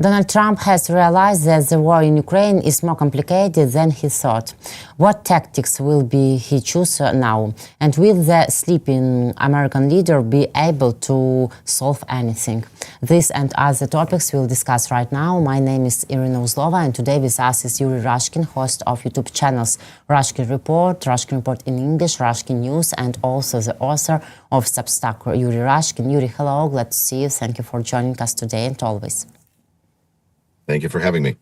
Donald Trump has realized that the war in Ukraine is more complicated than he thought. What tactics will he choose now? And will the sleeping American leader be able to solve anything? This and other topics we'll discuss right now. My name is Iryna Uzlova, and today with us is Yuri Rashkin, host of YouTube channels Rashkin Report in English, Rashkin News, and also the author of Substack, Yuri Rashkin. Yuri, hello, glad to see you. Thank you for joining us today and always. Thank you for having me.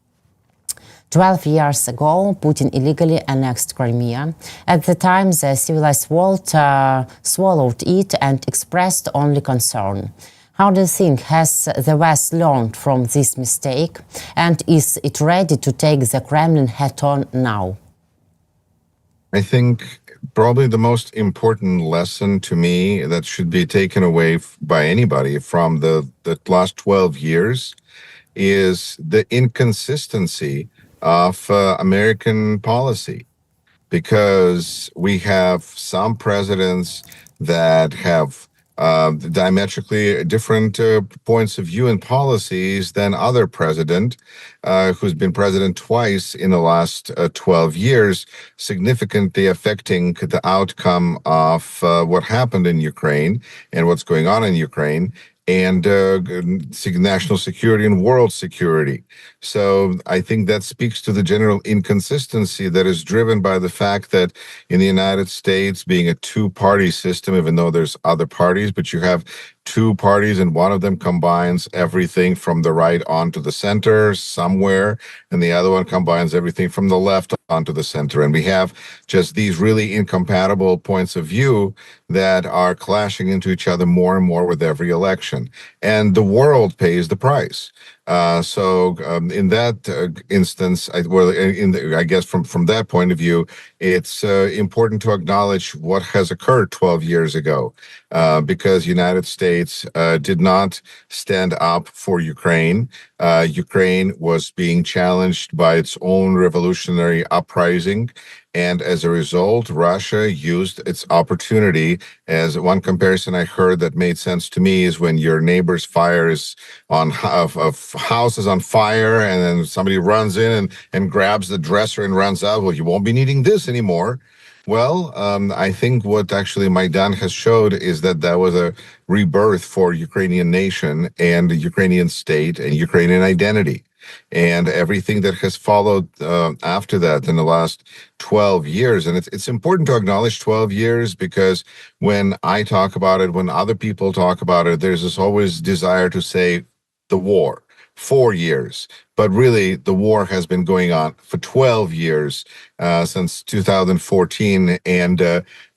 12 years ago, Putin illegally annexed Crimea. At the time, the civilized world swallowed it and expressed only concern. How do you think has the West learned from this mistake, and is it ready to take the Kremlin head-on now? I think probably the most important lesson to me that should be taken away by anybody from the last 12 years is the inconsistency of American policy, because we have some presidents that have diametrically different points of view and policies than other president who's been president twice in the last 12 years, significantly affecting the outcome of what happened in Ukraine and what's going on in Ukraine, and national security and world security. So I think that speaks to the general inconsistency that is driven by the fact that in the United States, being a two-party system, even though there's other parties, but you have two parties and one of them combines everything from the right onto the center somewhere, and the other one combines everything from the left onto the center. And we have just these really incompatible points of view that are clashing into each other more and more with every election. And the world pays the price. In that instance, I guess from that point of view, it's important to acknowledge what has occurred 12 years ago, because United States did not stand up for Ukraine. Ukraine was being challenged by its own revolutionary uprising. And as a result, Russia used its opportunity. As one comparison I heard that made sense to me is when your neighbor's fire is of house is on fire, and then somebody runs in and grabs the dresser and runs out. Well, you won't be needing this anymore. Well, I think what actually Maidan has showed is that was a rebirth for Ukrainian nation and the Ukrainian state and Ukrainian identity. And everything that has followed after that in the last 12 years. And it's important to acknowledge 12 years, because when I talk about it, when other people talk about it, there's this always desire to say the war. 4 years, but really the war has been going on for 12 years, since 2014, and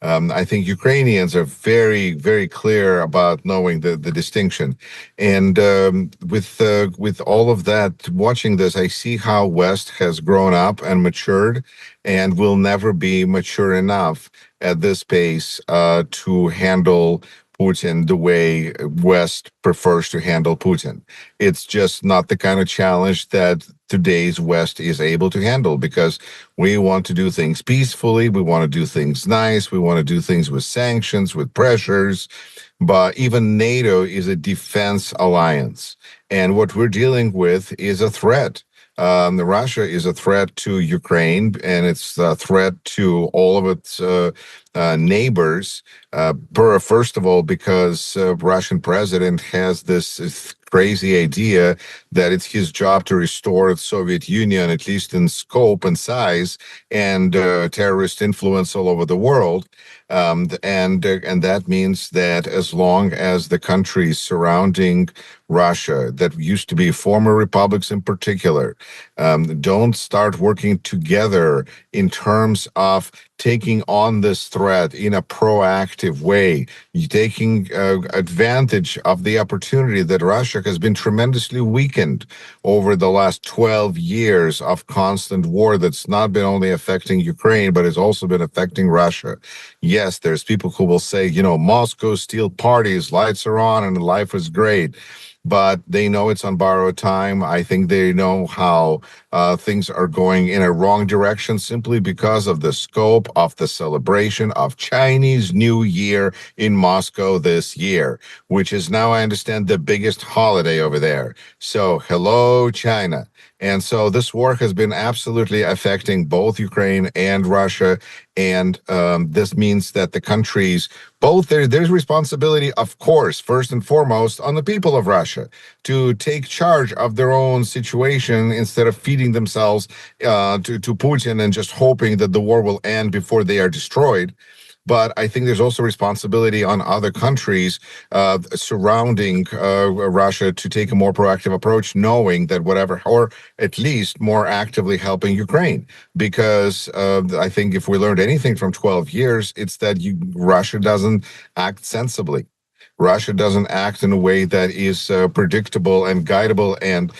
I think Ukrainians are very, very clear about knowing the distinction. And with all of that, watching this, I see how West has grown up and matured, and will never be mature enough at this pace to handle Putin the way West prefers to handle Putin. It's just not the kind of challenge that today's West is able to handle, because we want to do things peacefully, we want to do things nice, we want to do things with sanctions, with pressures, but even NATO is a defense alliance. And what we're dealing with is a threat. Russia is a threat to Ukraine, and it's a threat to all of its neighbors. First of all, because Russian president has this crazy idea that it's his job to restore the Soviet Union, at least in scope and size, and terrorist influence all over the world. And that means that as long as the countries surrounding Russia, that used to be former republics in particular, don't start working together in terms of taking on this threat in a proactive way, taking advantage of the opportunity that Russia has been tremendously weakened over the last 12 years of constant war that's not been only affecting Ukraine, but has also been affecting Russia. Yes, there's people who will say, Moscow still parties, lights are on, and life is great. but they know it's on borrowed time. I think they know how things are going in a wrong direction simply because of the scope of the celebration of Chinese New Year in Moscow this year, which is now, I understand, the biggest holiday over there. So, hello, China. And so this war has been absolutely affecting both Ukraine and Russia. And this means that the countries, both there's responsibility, of course, first and foremost, on the people of Russia to take charge of their own situation instead of feeding themselves to Putin and just hoping that the war will end before they are destroyed. But I think there's also responsibility on other countries surrounding Russia to take a more proactive approach, knowing that whatever, or at least more actively helping Ukraine. Because I think if we learned anything from 12 years, it's that Russia doesn't act sensibly. Russia doesn't act in a way that is predictable and guidable and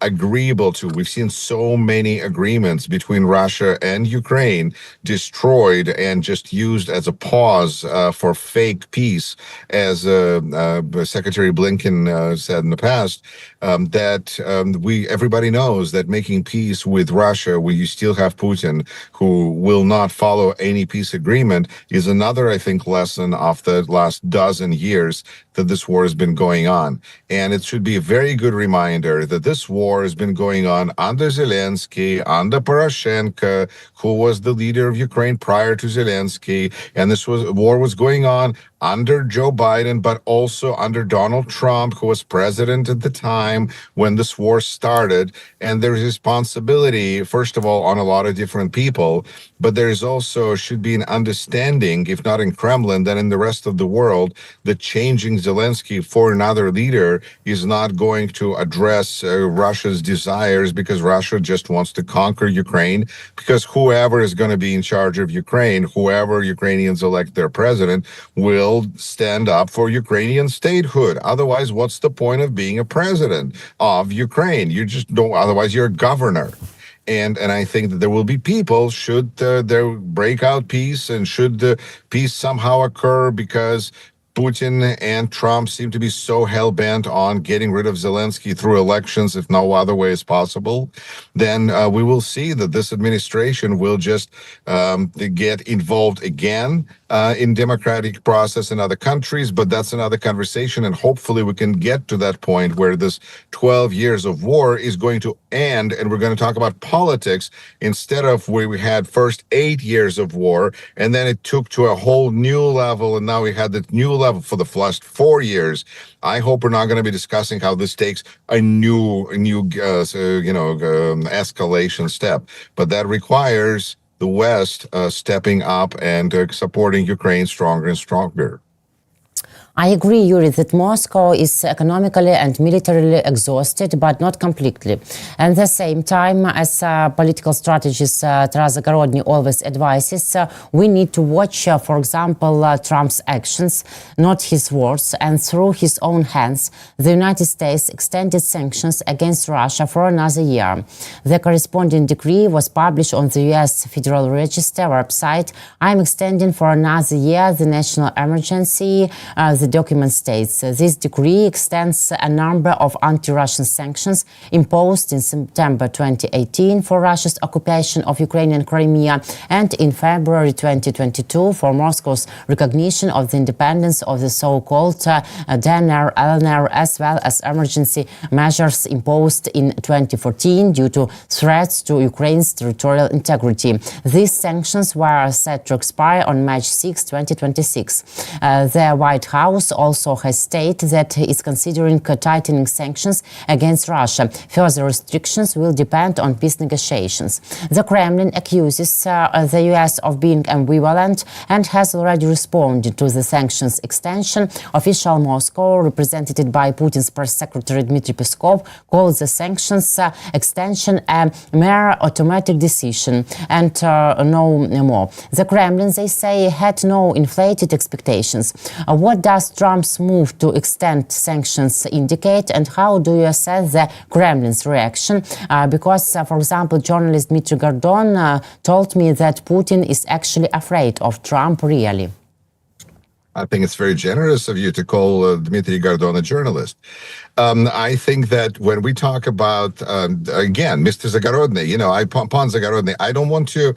agreeable to. We've seen so many agreements between Russia and Ukraine destroyed and just used as a pause for fake peace, as Secretary Blinken said in the past. Everybody knows that making peace with Russia, where you still have Putin, who will not follow any peace agreement, is another, I think, lesson of the last dozen years that this war has been going on. And it should be a very good reminder that this war has been going on under Zelensky, under Poroshenko, who was the leader of Ukraine prior to Zelensky. And this war was going on under Joe Biden, but also under Donald Trump, who was president at the time when this war started. And there's responsibility, first of all, on a lot of different people, but there's also should be an understanding, if not in Kremlin, then in the rest of the world, that changing Zelensky for another leader is not going to address Russia's desires, because Russia just wants to conquer Ukraine, because whoever is going to be in charge of Ukraine, whoever Ukrainians elect their president, will stand up for Ukrainian statehood. Otherwise, what's the point of being a president of Ukraine? You just don't, otherwise you're a governor. And I think that there will be people, should there break out peace and should peace somehow occur, because Putin and Trump seem to be so hell-bent on getting rid of Zelensky through elections, if no other way is possible, then we will see that this administration will just get involved again in democratic process in other countries. But that's another conversation, and hopefully we can get to that point where this 12 years of war is going to end, and we're going to talk about politics instead of where we had first 8 years of war, and then it took to a whole new level, and now we had the new level for the last 4 years. I hope we're not going to be discussing how this takes a new escalation step, but that requires the West stepping up and supporting Ukraine stronger and stronger. I agree, Yuri, that Moscow is economically and militarily exhausted, but not completely. At the same time, as political strategist Taras Zagorodny always advises, we need to watch, for example, Trump's actions, not his words, and through his own hands, the United States extended sanctions against Russia for another year. The corresponding decree was published on the U.S. Federal Register website. I'm extending for another year the national emergency. The document states this decree extends a number of anti-Russian sanctions imposed in September 2018 for Russia's occupation of Ukrainian Crimea and in February 2022 for Moscow's recognition of the independence of the so-called DNR, LNR, as well as emergency measures imposed in 2014 due to threats to Ukraine's territorial integrity. These sanctions were set to expire on March 6, 2026. The White House also has stated that it is considering tightening sanctions against Russia. Further restrictions will depend on peace negotiations. The Kremlin accuses the U.S. of being ambivalent and has already responded to the sanctions extension. Official Moscow, represented by Putin's press secretary Dmitry Peskov, called the sanctions extension a mere automatic decision and no more. The Kremlin, they say, had no inflated expectations. What does Trump's move to extend sanctions indicate, and how do you assess the Kremlin's reaction? Because, for example, journalist Dmitry Gordon told me that Putin is actually afraid of Trump, really. I think it's very generous of you to call Dmitry Gordon a journalist. I think that when we talk about, again, Mr. Zagorodny, Pan Zagorodny, I don't want to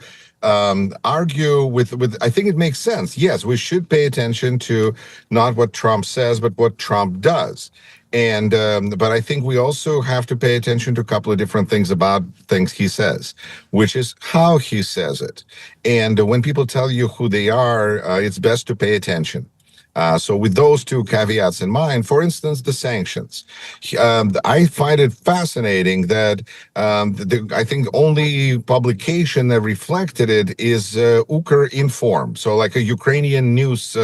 argue with, I think it makes sense. Yes, we should pay attention to not what Trump says, but what Trump does. And but I think we also have to pay attention to a couple of different things about things he says, which is how he says it. And when people tell you who they are, it's best to pay attention. So with those two caveats in mind, for instance, the sanctions, I find it fascinating that I think only publication that reflected it is Ukrinform, so like a Ukrainian news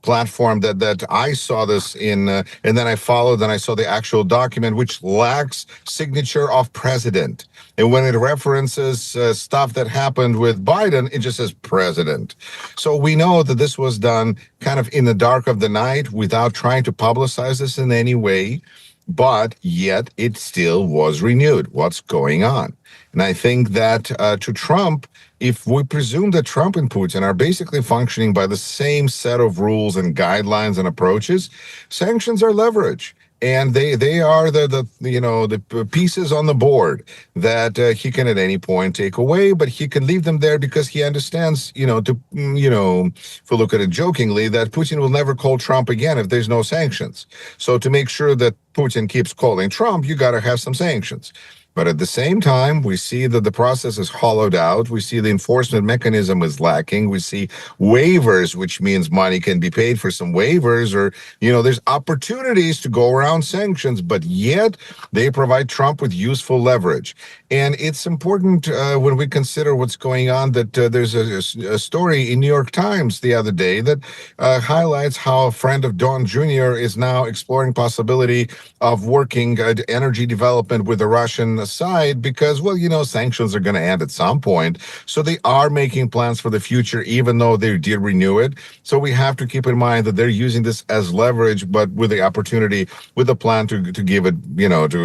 platform that I saw this in, and then I followed and I saw the actual document, which lacks signature of president. And when it references stuff that happened with Biden, it just says president. So we know that this was done kind of in the dark of the night without trying to publicize this in any way, but yet it still was renewed. What's going on? And I think that to Trump, if we presume that Trump and Putin are basically functioning by the same set of rules and guidelines and approaches, sanctions are leverage. And they are the pieces on the board that he can at any point take away, but he can leave them there because he understands, if we look at it jokingly, that Putin will never call Trump again if there's no sanctions. So to make sure that Putin keeps calling Trump, you got to have some sanctions. But at the same time, we see that the process is hollowed out. We see the enforcement mechanism is lacking. We see waivers, which means money can be paid for some waivers, or, there's opportunities to go around sanctions, but yet they provide Trump with useful leverage. And it's important when we consider what's going on that there's a story in New York Times the other day that highlights how a friend of Don Jr. is now exploring possibility of working energy development with the Russian side because, sanctions are going to end at some point. So they are making plans for the future, even though they did renew it. So we have to keep in mind that they're using this as leverage, but with the opportunity, with a plan to give it,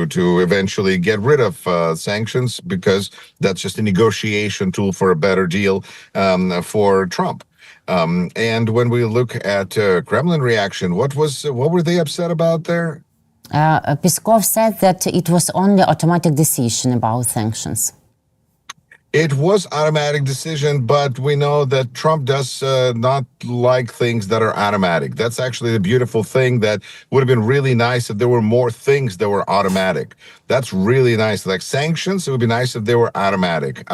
to eventually get rid of sanctions, because that's just a negotiation tool for a better deal for Trump. And when we look at Kremlin reaction, what were they upset about there? Peskov said that it was only automatic decision about sanctions. It was automatic decision, but we know that Trump does not like things that are automatic. That's actually the beautiful thing that would have been really nice if there were more things that were automatic. That's really nice. Like sanctions, it would be nice if they were automatic.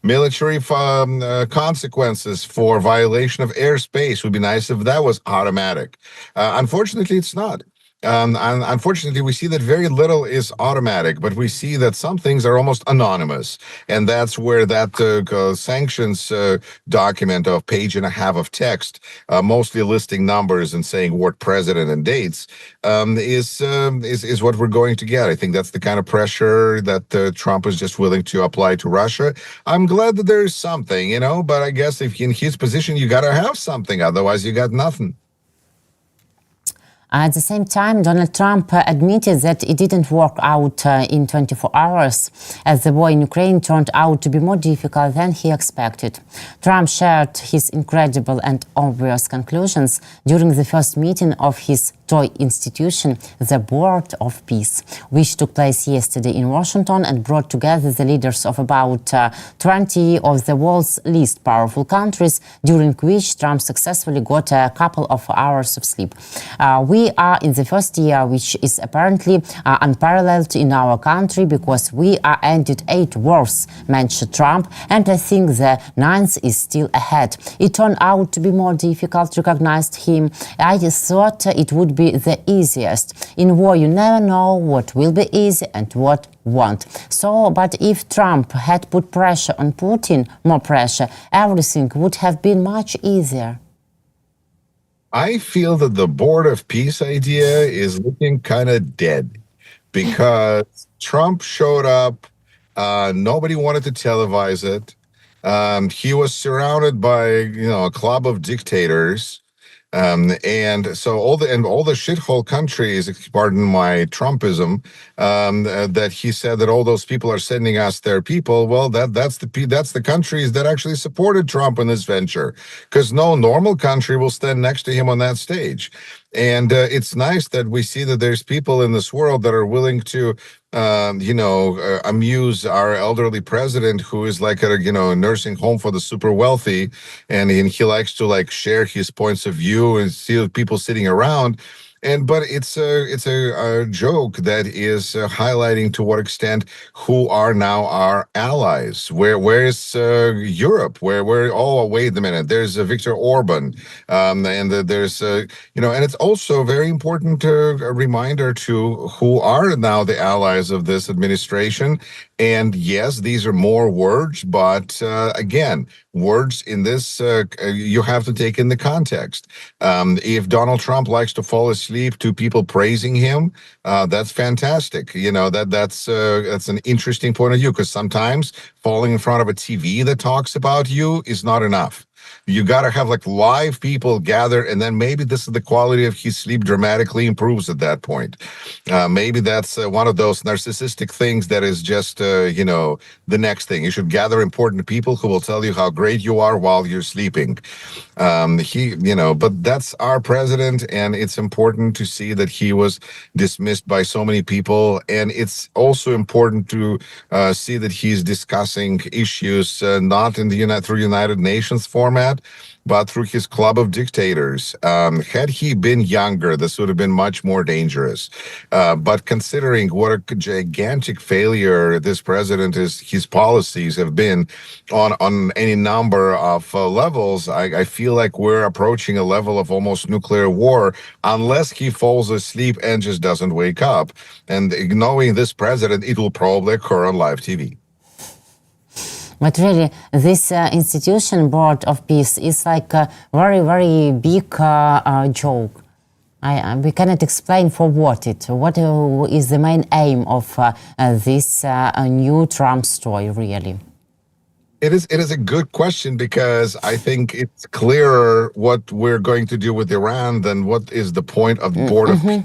Military consequences for violation of airspace would be nice if that was automatic. Unfortunately, it's not. And unfortunately, we see that very little is automatic, but we see that some things are almost anonymous. And that's where that sanctions document of page and a half of text, mostly listing numbers and saying what president and dates, is what we're going to get. I think that's the kind of pressure that Trump is just willing to apply to Russia. I'm glad that there is something, but I guess if in his position, you got to have something. Otherwise, you got nothing. At the same time, Donald Trump admitted that it didn't work out in 24 hours, as the war in Ukraine turned out to be more difficult than he expected. Trump shared his incredible and obvious conclusions during the first meeting of his toy institution, the Board of Peace, which took place yesterday in Washington and brought together the leaders of about 20 of the world's least powerful countries, during which Trump successfully got a couple of hours of sleep. We are in the first year, which is apparently unparalleled in our country, because we are ended 8 wars, mentioned Trump, and I think the 9th is still ahead. It turned out to be more difficult, recognized him. I just thought it would be the easiest. In war, you never know what will be easy and what won't. So, but if Trump had put pressure on Putin, more pressure, everything would have been much easier. I feel that the Board of Peace idea is looking kind of dead because Trump showed up. Nobody wanted to televise it. He was surrounded by, a club of dictators. And so all the shithole countries, pardon my Trumpism, that he said that all those people are sending us their people. Well, that's the countries that actually supported Trump in this venture, because no normal country will stand next to him on that stage. And it's nice that we see that there's people in this world that are willing to amuse our elderly president, who is like a nursing home for the super wealthy, and he likes to like share his points of view and see people sitting around. But it's a joke that is highlighting to what extent who are now our allies. Where is Europe? Where oh wait a minute, there's Viktor Orban, and there's and it's also very important a reminder to who are now the allies of this administration. And yes, these are more words, but again, words in this you have to take in the context. If Donald Trump likes to fall asleep to people praising him, that's fantastic. That's an interesting point of view, because sometimes falling in front of a TV that talks about you is not enough. You got to have like live people gather, and then maybe this is the quality of his sleep dramatically improves at that point. Maybe that's one of those narcissistic things that is just the next thing. You should gather important people who will tell you how great you are while you're sleeping. But that's our president, and it's important to see that he was dismissed by so many people. And it's also important to see that he's discussing issues not in the through United Nations format, but through his club of dictators. Had he been younger, this would have been much more dangerous. But considering what a gigantic failure this president his policies have been on any number of levels, I feel like we're approaching a level of almost nuclear war, unless he falls asleep and just doesn't wake up. And knowing this president, it will probably occur on live TV. But really, this institution, Board of Peace, is like a very, very big joke. We cannot explain for what is the main aim of this new Trump story, really. It is a good question, because I think it's clearer what we're going to do with Iran than what is the point of the Board of Peace.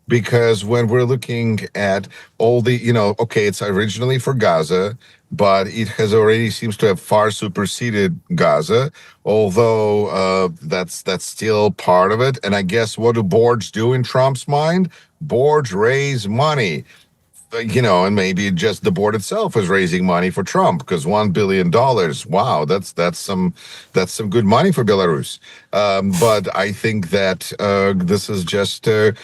Because when we're looking at all the, okay, it's originally for Gaza, but it has already seems to have far superseded Gaza, although that's still part of it. And I guess, what do boards do in Trump's mind? Boards raise money. And maybe just the board itself is raising money for Trump, because $1 billion, wow, that's some good money for Belarus. But I think that this is just a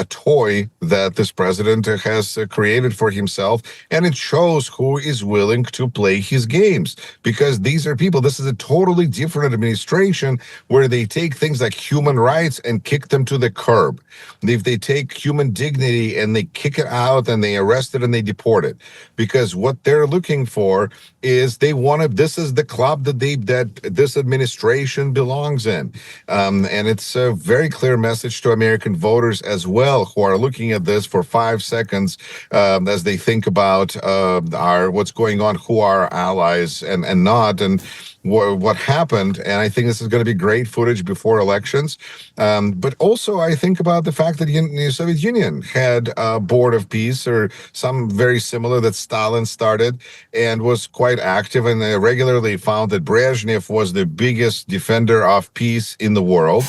toy that this president has created for himself, and it shows who is willing to play his games, because these are people. This is a totally different administration, where they take things like human rights and kick them to the curb. If they take human dignity and they kick it out, and they arrest it and they deport it, because what they're looking for is this is the club that this administration belongs in. And it's a very clear message to American voters as well, who are looking at this for 5 seconds as they think about what's going on, who are our allies and not, and what happened. And I think this is going to be great footage before elections. But also, I think about the fact that the Soviet Union had a board of peace, or some very similar, that Stalin started, and was quite active, and they regularly found that Brezhnev was the biggest defender of peace in the world.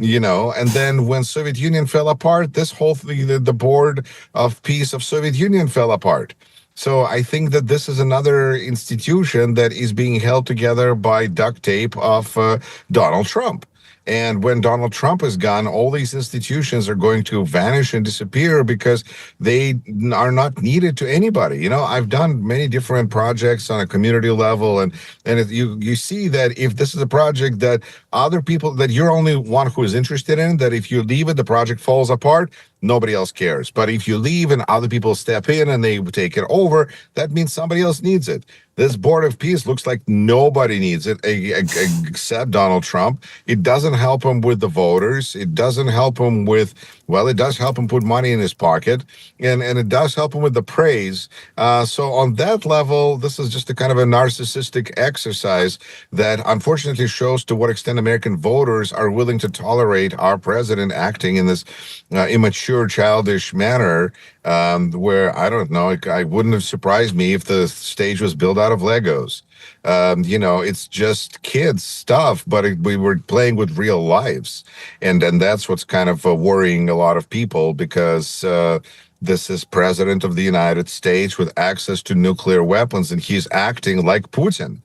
And then when Soviet Union fell apart, this whole thing, the board of peace of Soviet Union fell apart. So I think that this is another institution that is being held together by duct tape of Donald Trump. And when Donald Trump is gone, all these institutions are going to vanish and disappear, because they are not needed to anybody. I've done many different projects on a community level, and you see that if this is a project that other people, that you're only one who is interested in, that if you leave it, the project falls apart. nobody else cares. But if you leave and other people step in and they take it over, that means somebody else needs it. This board of peace looks like nobody needs it except Donald Trump. It doesn't help him with the voters. It doesn't help him with, well, it does help him put money in his pocket, and it does help him with the praise. So on that level, this is just a kind of a narcissistic exercise that unfortunately shows to what extent American voters are willing to tolerate our president acting in this immature, childish manner. Where I don't know, I wouldn't have surprised me if the stage was built out of Legos. It's just kids stuff, but we were playing with real lives, and that's what's kind of worrying a lot of people because this is president of the United States with access to nuclear weapons, and he's acting like Putin,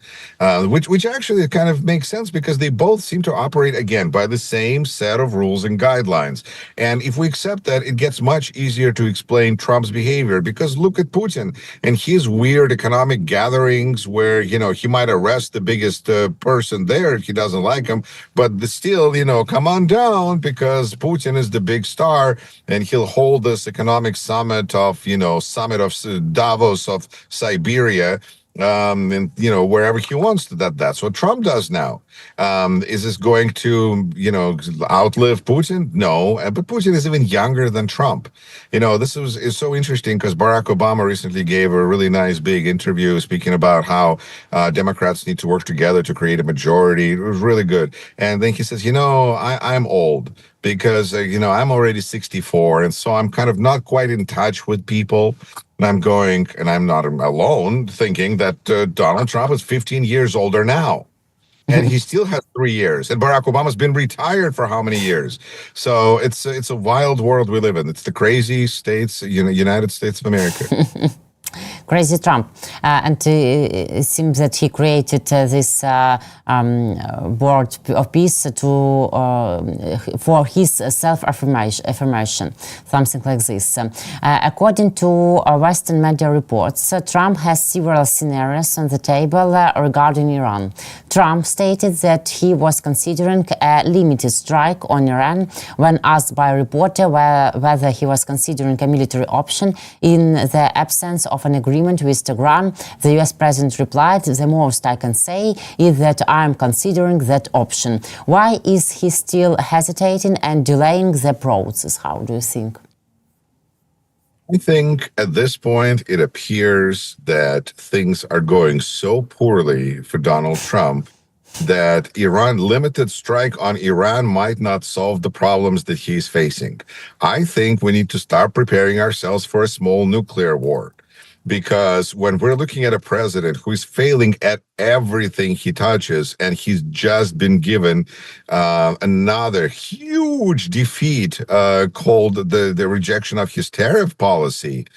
which actually kind of makes sense because they both seem to operate again by the same set of rules and guidelines. And if we accept that, it gets much easier to explain Trump's behavior because look at Putin and his weird economic gatherings where he might arrest the biggest person there if he doesn't like him, but still come on down because Putin is the big star and he'll hold this economic summit of Davos of Siberia, and wherever he wants to. That's what Trump does now. Is this going to outlive Putin? No, but Putin is even younger than Trump. This is so interesting because Barack Obama recently gave a really nice big interview speaking about how Democrats need to work together to create a majority. It was really good. And then he says, I'm old because I'm already 64, and so I'm kind of not quite in touch with people. And I'm going, and I'm not alone, thinking that Donald Trump is 15 years older now. And he still has 3 years. And Barack Obama's been retired for how many years? So it's a wild world we live in. It's the crazy states, United States of America. Crazy Trump. And it seems that he created this board of peace for his self-affirmation, something like this. According to Western media reports, Trump has several scenarios on the table regarding Iran. Trump stated that he was considering a limited strike on Iran when asked by a reporter whether he was considering a military option in the absence of an agreement with Tehran. The US president replied, "The most I can say is that I am considering that option." Why is he still hesitating and delaying the process? How do you think? I think at this point, it appears that things are going so poorly for Donald Trump that Iran limited strike on Iran might not solve the problems that he's facing. I think we need to start preparing ourselves for a small nuclear war. Because when we're looking at a president who is failing at everything he touches, and he's just been given another huge defeat called the rejection of his tariff policy,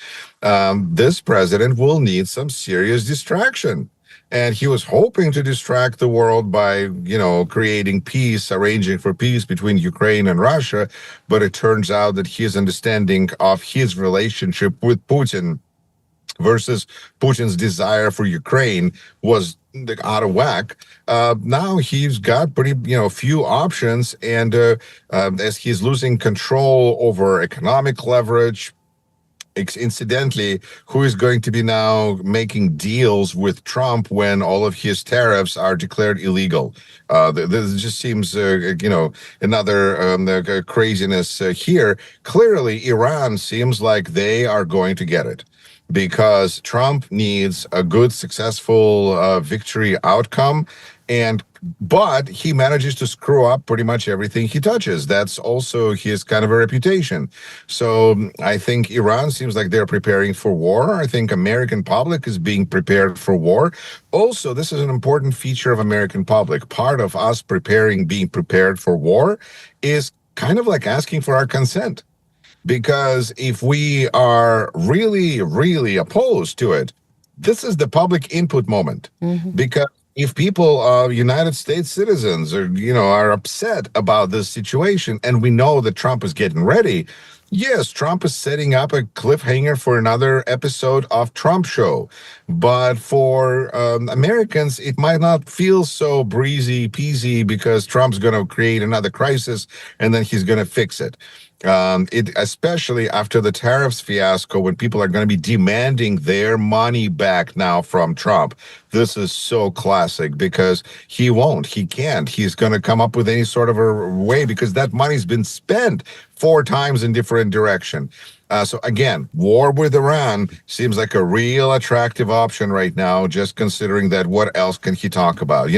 this president will need some serious distraction. And he was hoping to distract the world by, creating peace, arranging for peace between Ukraine and Russia. But it turns out that his understanding of his relationship with Putin versus Putin's desire for Ukraine was out of whack. Now he's got pretty, few options, and as he's losing control over economic leverage, incidentally, who is going to be now making deals with Trump when all of his tariffs are declared illegal? This just seems, another craziness here. Clearly, Iran seems like they are going to get it, because Trump needs a good, successful victory outcome, but he manages to screw up pretty much everything he touches. That's also his kind of a reputation. So I think Iran seems like they're preparing for war. I think American public is being prepared for war. Also, this is an important feature of American public. Part of us being prepared for war is kind of like asking for our consent. Because if we are really, really opposed to it, this is the public input moment. Mm-hmm. Because if people are United States citizens are upset about this situation, and we know that Trump is getting ready, yes, Trump is setting up a cliffhanger for another episode of Trump Show. But for Americans, it might not feel so breezy peasy because Trump's going to create another crisis and then he's going to fix it. Especially after the tariffs fiasco, when people are going to be demanding their money back now from Trump. This is so classic because he can't. He's going to come up with any sort of a way because that money's been spent 4 times in different direction. So again, war with Iran seems like a real attractive option right now, just considering that what else can he talk about?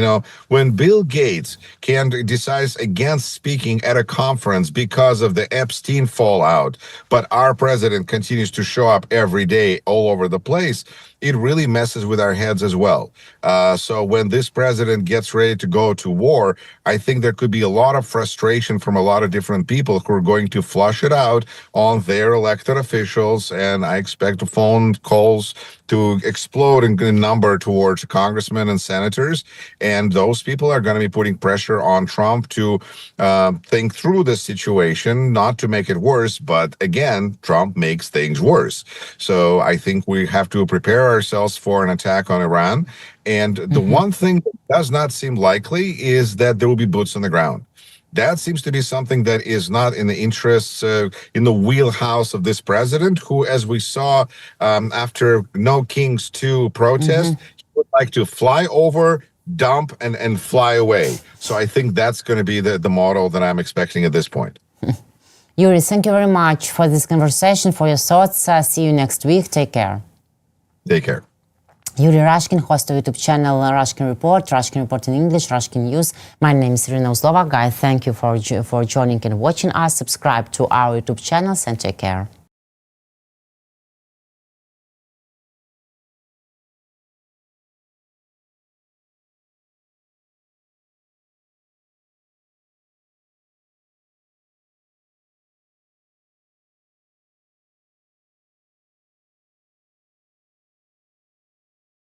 When Bill Gates decides against speaking at a conference because of the Epstein fallout, but our president continues to show up every day all over the place, it really messes with our heads as well. So when this president gets ready to go to war, I think there could be a lot of frustration from a lot of different people who are going to flush it out on their elected officials. And I expect phone calls to explode in number towards congressmen and senators. And those people are going to be putting pressure on Trump to think through the situation, not to make it worse. But again, Trump makes things worse. So I think we have to prepare ourselves for an attack on Iran. And the one thing that does not seem likely is that there will be boots on the ground. That seems to be something that is not in the interests, in the wheelhouse of this president, who, as we saw after No Kings 2 protest, he would like to fly over, dump, and fly away. So I think that's going to be the model that I'm expecting at this point. Yuri, thank you very much for this conversation, for your thoughts. See you next week. Take care. Take care. Yuri Rashkin, host of YouTube channel Rashkin Report in English, Rashkin News. My name is Iryna Uzlova. Guys, thank you for joining and watching us. Subscribe to our YouTube channels and take care.